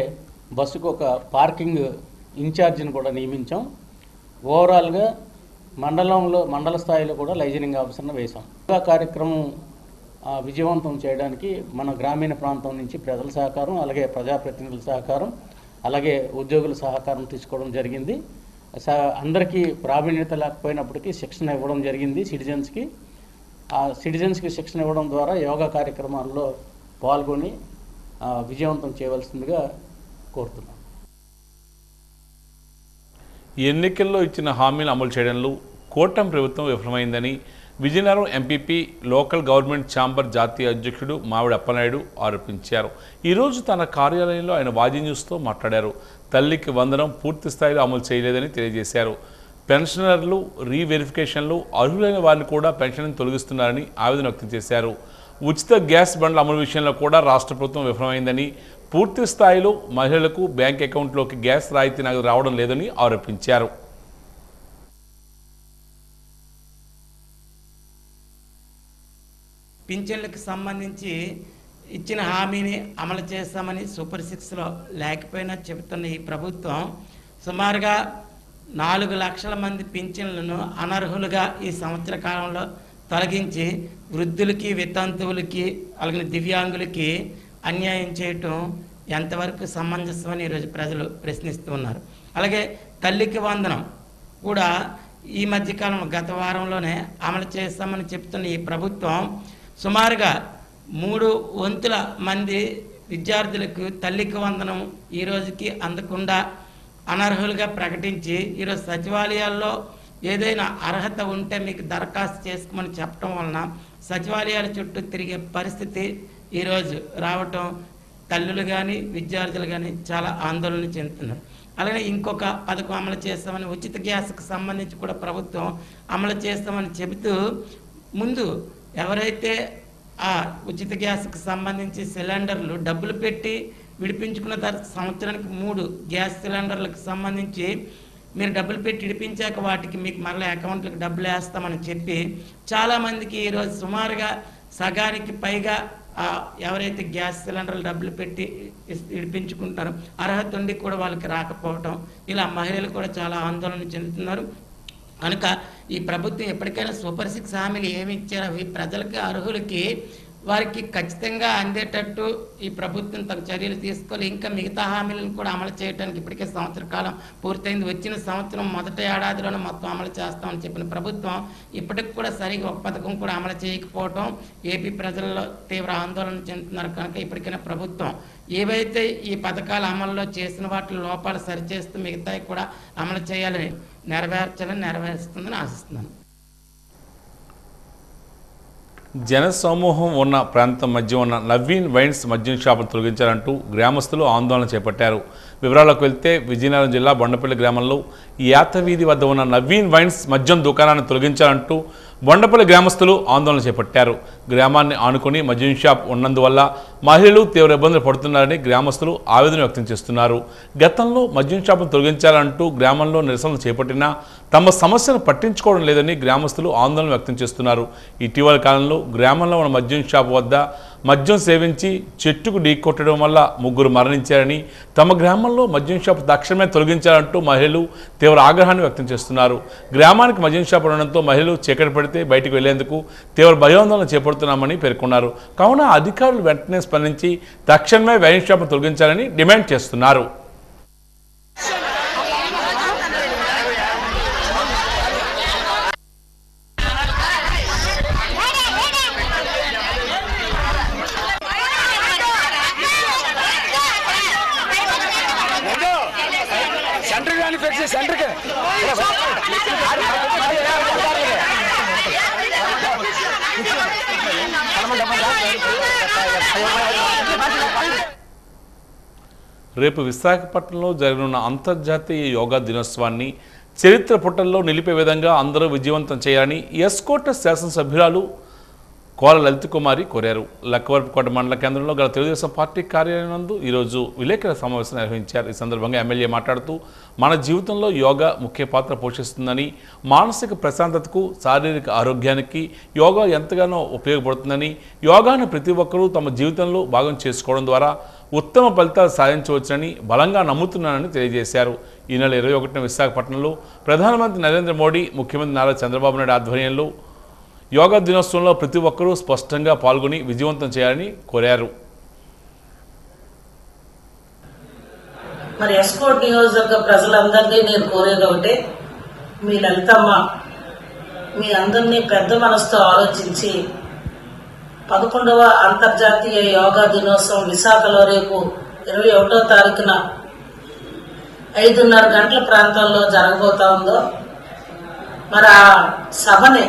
బస్సుకు ఒక పార్కింగ్ ఇన్ఛార్జిని కూడా నియమించాం. ఓవరాల్గా మండల స్థాయిలో కూడా లైజనింగ్ ఆఫీసర్ని వేసాం. యోగా కార్యక్రమం విజయవంతం చేయడానికి మన గ్రామీణ ప్రాంతం నుంచి ప్రజల సహకారం, అలాగే ప్రజాప్రతినిధుల సహకారం, అలాగే ఉద్యోగుల సహకారం తీసుకోవడం జరిగింది. అందరికీ ప్రావీణ్యత లేకపోయినప్పటికీ శిక్షణ ఇవ్వడం జరిగింది సిటిజన్స్కి. ఆ సిటిజన్స్కి శిక్షణ ఇవ్వడం ద్వారా యోగా కార్యక్రమాల్లో పాల్గొని విజయవంతం చేయవలసిందిగా కోరుతున్నాం. ఎన్నికల్లో ఇచ్చిన హామీలు అమలు చేయడంలో కూటమి ప్రభుత్వం విఫలమైందని Vizianagaram MPP local government chamber జాతీయ అధ్యక్షుడు మావిడి అప్పలనాయుడు ఆరోపించారు. ఈరోజు తన కార్యాలయంలో ఆయన వాజీ న్యూస్తో మాట్లాడారు. తల్లికి వందనం పూర్తి స్థాయిలో అమలు చేయలేదని తెలియజేశారు. పెన్షనర్లు రీవెరిఫికేషన్లు అర్హులైన వారిని కూడా పెన్షన్ తొలగిస్తున్నారని ఆవేదన వ్యక్తం చేశారు. ఉచిత గ్యాస్ బండ్ల అమలు విషయంలో కూడా రాష్ట్ర ప్రభుత్వం విఫలమైందని, పూర్తి స్థాయిలో మహిళలకు బ్యాంక్ అకౌంట్లోకి గ్యాస్ రాయితీ నగదు రావడం లేదని ఆరోపించారు. పింఛన్లకు సంబంధించి ఇచ్చిన హామీని అమలు చేస్తామని సూపర్ 6లో లేకపోయినా చెబుతున్న ఈ ప్రభుత్వం సుమారుగా 4 లక్షల మంది పింఛన్లను అనర్హులుగా ఈ సంవత్సర కాలంలో తొలగించి వృద్ధులకి, వితంతువులకి, అలాగే దివ్యాంగులకి అన్యాయం చేయటం ఎంతవరకు సమంజసమని ఈరోజు ప్రజలు ప్రశ్నిస్తూ ఉన్నారు. అలాగే తల్లికి వందనం కూడా ఈ మధ్యకాలంలో గత వారంలోనే అమలు చేస్తామని చెప్తున్న ఈ ప్రభుత్వం సుమారుగా 3 వంతుల మంది విద్యార్థులకు తల్లికి వందనం ఈ రోజుకి అందకుండా అనర్హులుగా ప్రకటించి ఈరోజు సచివాలయాల్లో ఏదైనా అర్హత ఉంటే మీకు దరఖాస్తు చేసుకోమని చెప్పడం వలన సచివాలయాల చుట్టూ తిరిగే పరిస్థితి ఈరోజు రావటం తల్లులు కానీ విద్యార్థులు కానీ చాలా ఆందోళన చెందుతున్నారు. అలాగే ఇంకొక పథకం అమలు చేస్తామని, ఉచిత గ్యాస్కి సంబంధించి కూడా ప్రభుత్వం అమలు చేస్తామని చెబుతూ ముందు ఎవరైతే ఆ ఉచిత గ్యాస్కి సంబంధించి సిలిండర్లు డబ్బులు పెట్టి విడిపించుకున్న తర్వాత సంవత్సరానికి 3 గ్యాస్ సిలిండర్లకు సంబంధించి మీరు డబ్బులు పెట్టి విడిపించాక వాటికి మీకు మరలా అకౌంట్లకు డబ్బులు వేస్తామని చెప్పి చాలామందికి ఈరోజు సుమారుగా సగానికి పైగా ఎవరైతే గ్యాస్ సిలిండర్లు డబ్బులు పెట్టి విడిపించుకుంటారో అర్హత ఉండి కూడా వాళ్ళకి రాకపోవటం, ఇలా మహిళలు కూడా చాలా ఆందోళన చెందుతున్నారు. కనుక ఈ ప్రభుత్వం ఎప్పటికైనా సూపర్ 6 హామీలు ఏమి ఇచ్చారో అవి ప్రజలకి, అర్హులకి, వారికి ఖచ్చితంగా అందేటట్టు ఈ ప్రభుత్వం తగు చర్యలు తీసుకోవాలి. ఇంకా మిగతా హామీలను కూడా అమలు చేయడానికి ఇప్పటికే సంవత్సర కాలం పూర్తయింది. వచ్చిన సంవత్సరం మొదటి ఏడాదిలోనే మొత్తం అమలు చేస్తామని చెప్పిన ప్రభుత్వం ఇప్పటికి కూడా సరిగా ఒక పథకం కూడా అమలు చేయకపోవటం ఏపీ ప్రజల్లో తీవ్ర ఆందోళన చెందుతున్నారు. కనుక ఇప్పటికైనా ప్రభుత్వం ఏవైతే ఈ పథకాల అమల్లో చేసిన వాటి లోపాలు సరిచేస్తూ మిగతాయి కూడా అమలు చేయాలని నెరవేరుస్తుందని ఆశిస్తున్నాను. జనసమూహం ఉన్న ప్రాంతం మధ్య ఉన్న నవీన్ వైన్స్ మద్యం షాపులు తొలగించాలంటూ గ్రామస్తులు ఆందోళన చేపట్టారు. వివరాలకు వెళ్తే విజయనగరం జిల్లా బొండపల్లి గ్రామంలో యాతవీధి వద్ద ఉన్న నవీన్ వైన్స్ మద్యం దుకాణాన్ని తొలగించాలంటూ బొండపల్లి గ్రామస్తులు ఆందోళన చేపట్టారు. గ్రామాన్ని ఆనుకుని మద్యం షాప్ ఉన్నందువల్ల మహిళలు తీవ్ర ఇబ్బందులు పడుతున్నారని గ్రామస్తులు ఆవేదన వ్యక్తం చేస్తున్నారు. గతంలో మద్యం షాపును తొలగించాలంటూ గ్రామంలో నిరసనలు చేపట్టినా తమ సమస్యను పట్టించుకోవడం లేదని గ్రామస్తులు ఆందోళన వ్యక్తం చేస్తున్నారు. ఇటీవల కాలంలో గ్రామంలో ఉన్న మద్యం షాపు వద్ద మద్యం సేవించి చెట్టుకు ఢీకొట్టడం వల్ల 3 మరణించారని, తమ గ్రామంలో మద్యం షాపు తక్షణమే తొలగించాలంటూ మహిళలు తీవ్ర ఆగ్రహాన్ని వ్యక్తం చేస్తున్నారు. గ్రామానికి మద్యం షాపు ఉండడంతో మహిళలు చీకటి పడితే బయటకు వెళ్లేందుకు తీవ్ర భయాందోళన చేపడుతున్నామని పేర్కొన్నారు. కావున అధికారులు వెంటనే స్పందించి తక్షణమే వైన్ షాపు తొలగించాలని డిమాండ్ చేస్తున్నారు. సెంటర్ రేపు విశాఖపట్నంలో జరగనున్న అంతర్జాతీయ యోగా దినోత్సవాన్ని చరిత్ర పుటల్లో నిలిపే విధంగా అందరూ విజయవంతం చేయాలని ఎస్కోట శాసనసభ్యురాలు కోల లలిత కుమారి కోరారు. లక్కవరపుకోట మండల కేంద్రంలో గల తెలుగుదేశం పార్టీ కార్యాలయం నందు ఈరోజు విలేకరుల సమావేశం నిర్వహించారు. ఈ సందర్భంగా ఎమ్మెల్యే మాట్లాడుతూ మన జీవితంలో యోగా ముఖ్య పాత్ర పోషిస్తుందని, మానసిక ప్రశాంతతకు, శారీరక ఆరోగ్యానికి యోగా ఎంతగానో ఉపయోగపడుతుందని, యోగాను ప్రతి ఒక్కరూ తమ జీవితంలో భాగం చేసుకోవడం ద్వారా ఉత్తమ ఫలితాలు సాధించవచ్చునని బలంగా నమ్ముతున్నానని తెలియజేశారు. ఈ నెల 21న విశాఖపట్నంలో ప్రధానమంత్రి నరేంద్ర మోడీ, ముఖ్యమంత్రి నారా చంద్రబాబు నాయుడు ఆధ్వర్యంలో యోగా దినోత్సవంలో ప్రతి ఒక్కరూ స్పష్టంగా పాల్గొని విజయవంతం చేయాలని కోరారు. మరి ఎస్కోట్ నియోజకవర్గ ప్రజలందరినీ నేను కోరేది ఒకటే, మీ లలితమ్మ మీ అందరినీ పెద్ద మనసుతో ఆలోచించి 11వ అంతర్జాతీయ యోగా దినోత్సవం విశాఖలో రేపు 21వ తారీఖున 5:30 గంటల ప్రాంతంలో జరగబోతా ఉందో, మరి ఆ సభని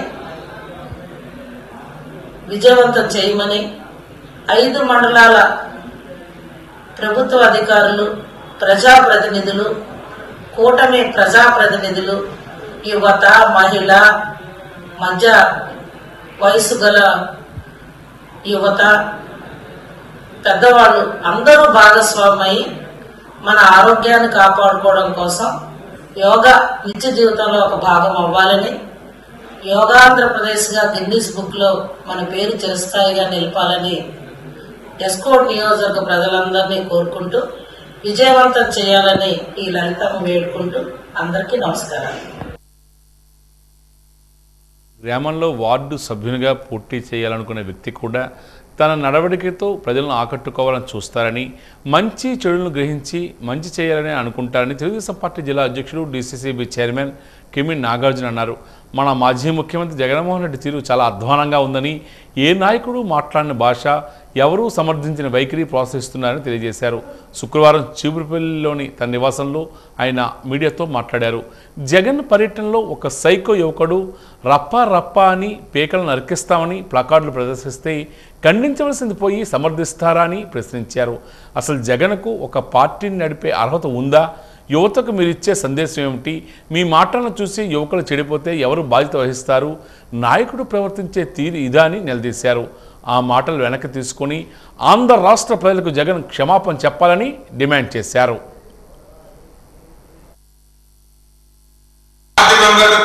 విజయవంతం చేయమని 5 మండలాల ప్రభుత్వ అధికారులు, ప్రజాప్రతినిధులు, కూటమి ప్రజాప్రతినిధులు, యువత, మహిళ, మధ్య వయసు గల యువత, పెద్దవాళ్ళు అందరూ భాగస్వామై మన ఆరోగ్యాన్ని కాపాడుకోవడం కోసం యోగా నిత్య జీవితంలో ఒక భాగం అవ్వాలని, యోగా ఆంధ్రప్రదేశ్గా గిన్నీస్ బుక్లో మన పేరు చిరస్థాయిగా నిలపాలని ఎస్కోట్ నియోజకవర్గ ప్రజలందరినీ కోరుకుంటూ విజయవంతం చేయాలని ఈ లలితమ్మ వేడుకుంటూ అందరికీ నమస్కారాలు. గ్రామంలో వార్డు సభ్యునిగా పోటీ చేయాలనుకునే వ్యక్తి కూడా తన నడవడికతో ప్రజలను ఆకట్టుకోవాలని చూస్తారని, మంచి చెడులను గ్రహించి మంచి చేయాలని అనుకుంటారని తెలుగుదేశం పార్టీ జిల్లా అధ్యక్షుడు, డీసీసీబీ చైర్మన్ కిమిడి నాగార్జున అన్నారు. మన మాజీ ముఖ్యమంత్రి జగన్మోహన్ రెడ్డి తీరు చాలా అధ్వానంగా ఉందని, ఏ నాయకుడు మాట్లాడిన భాష, ఎవరూ సమర్థించిన వైఖరి ప్రోత్సహిస్తున్నారని తెలియజేశారు. శుక్రవారం చీపురుపల్లిలోని తన నివాసంలో ఆయన మీడియాతో మాట్లాడారు. జగన్ పర్యటనలో ఒక సైకో యువకుడు రప్పా రప్పా అని పేకలను నరికిస్తామని ప్లకార్డులు ప్రదర్శిస్తే ఖండించవలసింది పోయి సమర్థిస్తారా అని ప్రశ్నించారు. అసలు జగన్కు ఒక పార్టీని నడిపే అర్హత ఉందా? యువతకు మీరిచ్చే సందేశం ఏమిటి? మీ మాటలను చూసి యువకులు చెడిపోతే ఎవరు బాధ్యత వహిస్తారు? నాయకుడు ప్రవర్తించే తీరు ఇదా అని నిలదీశారు. ఆ మాటలు వెనక్కి తీసుకొని ఆంధ్ర రాష్ట్ర ప్రజలకు జగన్ క్షమాపణ చెప్పాలని డిమాండ్ చేశారు.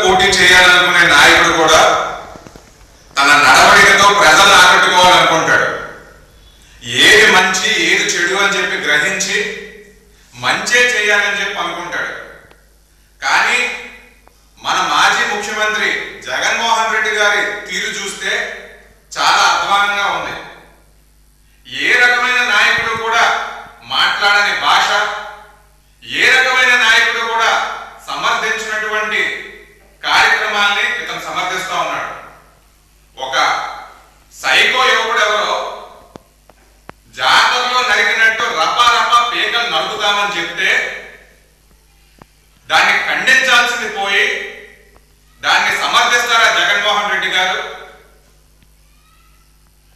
పోటీ చేయాలనుకునే నాయకుడు కూడా తన నడవడికతో ప్రజలను ఆకట్టుకోవాలనుకుంటాడు. ఏది మంచి ఏది చెడు అని చెప్పి గ్రహించి మంచే చేయాలని చెప్పి అనుకుంటాడు. కానీ మన మాజీ ముఖ్యమంత్రి జగన్మోహన్ రెడ్డి గారి తీరు చూస్తే చాలా అధ్వానంగా ఉంది. ఏ రకమైన నాయకుడు కూడా మాట్లాడని భాష, ఏ రకమైన నాయకుడు కూడా సమర్థించినటువంటి కార్యక్రమాల్ని ఇతను సమర్థిస్తూ ఉన్నాడు. ఒక సైకో యువకుడు ఎవరో జాతరలో నరికినట్టు రపా రపా పేకలు నరుకుతామని చెప్తే దాన్ని ఖండించాల్సింది పోయి దాన్ని సమర్థిస్తారా జగన్మోహన్ రెడ్డి గారు?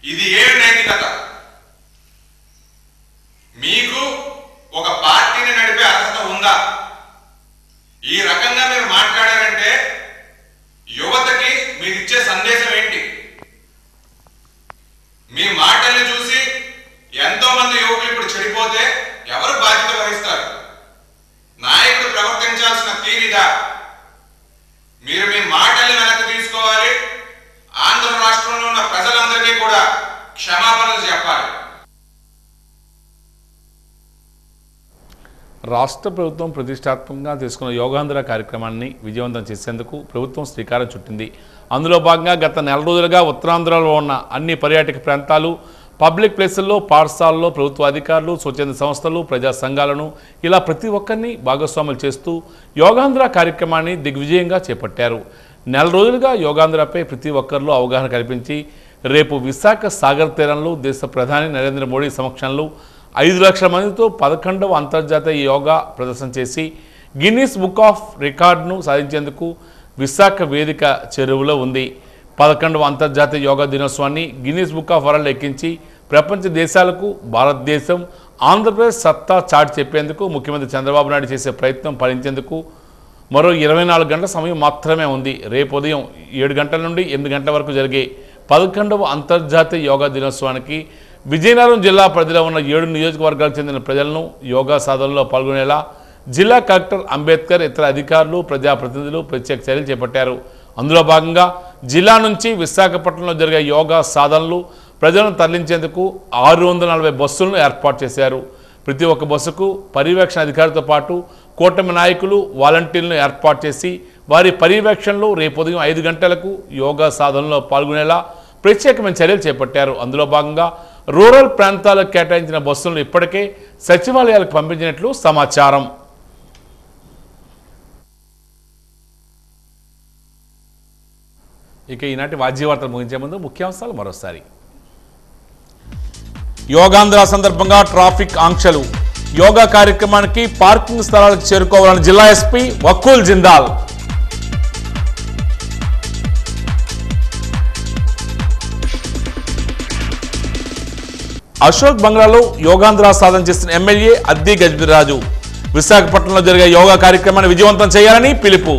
ఇది ఏ నైతికత? మీకు ఒక పార్టీని నడిపే అర్హత ఉందా? ఈ రకంగా మీరు మాట్లాడారంటే యువతకి మీరు ఇచ్చే సందేశం ఏంటి? మీ మాటల్ని చూసి ఎంతో మంది యువకులు ఇప్పుడు చెడిపోతే ఎవరు బాధ్యత వహిస్తారు? నాయకుడు ప్రవర్తించాల్సిన తీరిదా? మీరు మీ మాటల్ని వెనక్కి తీసుకోవాలి. ఆంధ్ర రాష్ట్రంలో ఉన్న ప్రజలందరికీ కూడా క్షమాపణలు చెప్పాలి. రాష్ట్ర ప్రభుత్వం ప్రతిష్టాత్మకంగా తీసుకున్న యోగాంధ్ర కార్యక్రమాన్ని విజయవంతం చేసేందుకు ప్రభుత్వం శ్రీకారం చుట్టింది. అందులో భాగంగా గత నెల రోజులుగా ఉత్తరాంధ్రలో ఉన్న అన్ని పర్యాటక ప్రాంతాలు, పబ్లిక్ ప్లేసుల్లో, పాఠశాలల్లో ప్రభుత్వ అధికారులు, స్వచ్ఛంద సంస్థలు, ప్రజా సంఘాలను ఇలా ప్రతి ఒక్కరిని భాగస్వాములు చేస్తూ యోగాంధ్ర కార్యక్రమాన్ని దిగ్విజయంగా చేపట్టారు. నెల రోజులుగా యోగాంధ్రపై ప్రతి ఒక్కరిలో అవగాహన కల్పించి రేపు విశాఖ సాగర్ తీరంలో దేశ ప్రధాని నరేంద్ర మోడీ సమక్షంలో 5 లక్షల మందితో 11వ అంతర్జాతీయ యోగా ప్రదర్శన చేసి గిన్నీస్ బుక్ ఆఫ్ రికార్డును సాధించేందుకు విశాఖ వేదిక చెరువులో ఉంది. 11వ అంతర్జాతీయ యోగా దినోత్సవాన్ని గిన్నీస్ బుక్ ఆఫ్ వరల్డ్ ఎక్కించి ప్రపంచ దేశాలకు భారతదేశం ఆంధ్రప్రదేశ్ సత్తా చాటి చెప్పేందుకు ముఖ్యమంత్రి చంద్రబాబు నాయుడు చేసే ప్రయత్నం ఫలించేందుకు మరో 24 గంటల సమయం మాత్రమే ఉంది. రేపు ఉదయం 7 గంటల నుండి 8 గంటల వరకు జరిగే 11వ అంతర్జాతీయ యోగా దినోత్సవానికి విజయనగరం జిల్లా పరిధిలో ఉన్న 7 నియోజకవర్గాలకు చెందిన ప్రజలను యోగా సాధనలో పాల్గొనేలా జిల్లా కలెక్టర్ అంబేద్కర్ ఇతర అధికారులు ప్రజాప్రతినిధులు ప్రత్యేక చర్యలు చేపట్టారు. అందులో భాగంగా జిల్లా నుంచి విశాఖపట్నంలో జరిగే యోగా సాధనలు ప్రజలను తరలించేందుకు 640 బస్సులను ఏర్పాటు చేశారు. ప్రతి ఒక్క బస్సుకు పర్యవేక్షణ అధికారితో పాటు కూటమి నాయకులు వాలంటీర్లను ఏర్పాటు చేసి వారి పర్యవేక్షణలో రేపు ఉదయం 5 గంటలకు యోగా సాధనలో పాల్గొనేలా ప్రత్యేకమైన చర్యలు చేపట్టారు. అందులో భాగంగా రూరల్ ప్రాంతాలకు కేటాయించిన బస్సులను ఇప్పటికే సచివాలయాలకు పంపించినట్లు సమాచారం. ఇక ఈనాటి వాద్య వార్తలు ముగించే ముందు ముఖ్యాంశాలు మరోసారి. యోగాంధ్ర సందర్భంగా ట్రాఫిక్ ఆంక్షలు. యోగా కార్యక్రమానికి పార్కింగ్ స్థలాలకు చేరుకోవాలని జిల్లా ఎస్పీ వకూల్ జిందాల్. అశోక్ బంగ్లాలో యోగాంధ్ర సాధన చేసిన ఎమ్మెల్యే అద్ది గజబిరాజు. విశాఖపట్నంలో జరిగే యోగా కార్యక్రమాన్ని విజయవంతం చేయాలని పిలుపు.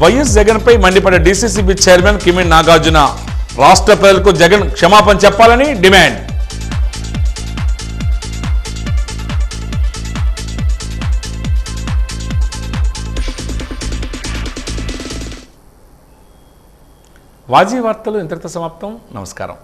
వైఎస్ జగన్పై మండిపడే డీసీసీబీ చైర్మన్ కిమిడి నాగార్జున. రాష్ట్ర ప్రజలకు జగన్ క్షమాపణ చెప్పాలని డిమాండ్. వాజీ వార్తలు ఇంతటితో సమాప్తం. నమస్కారం.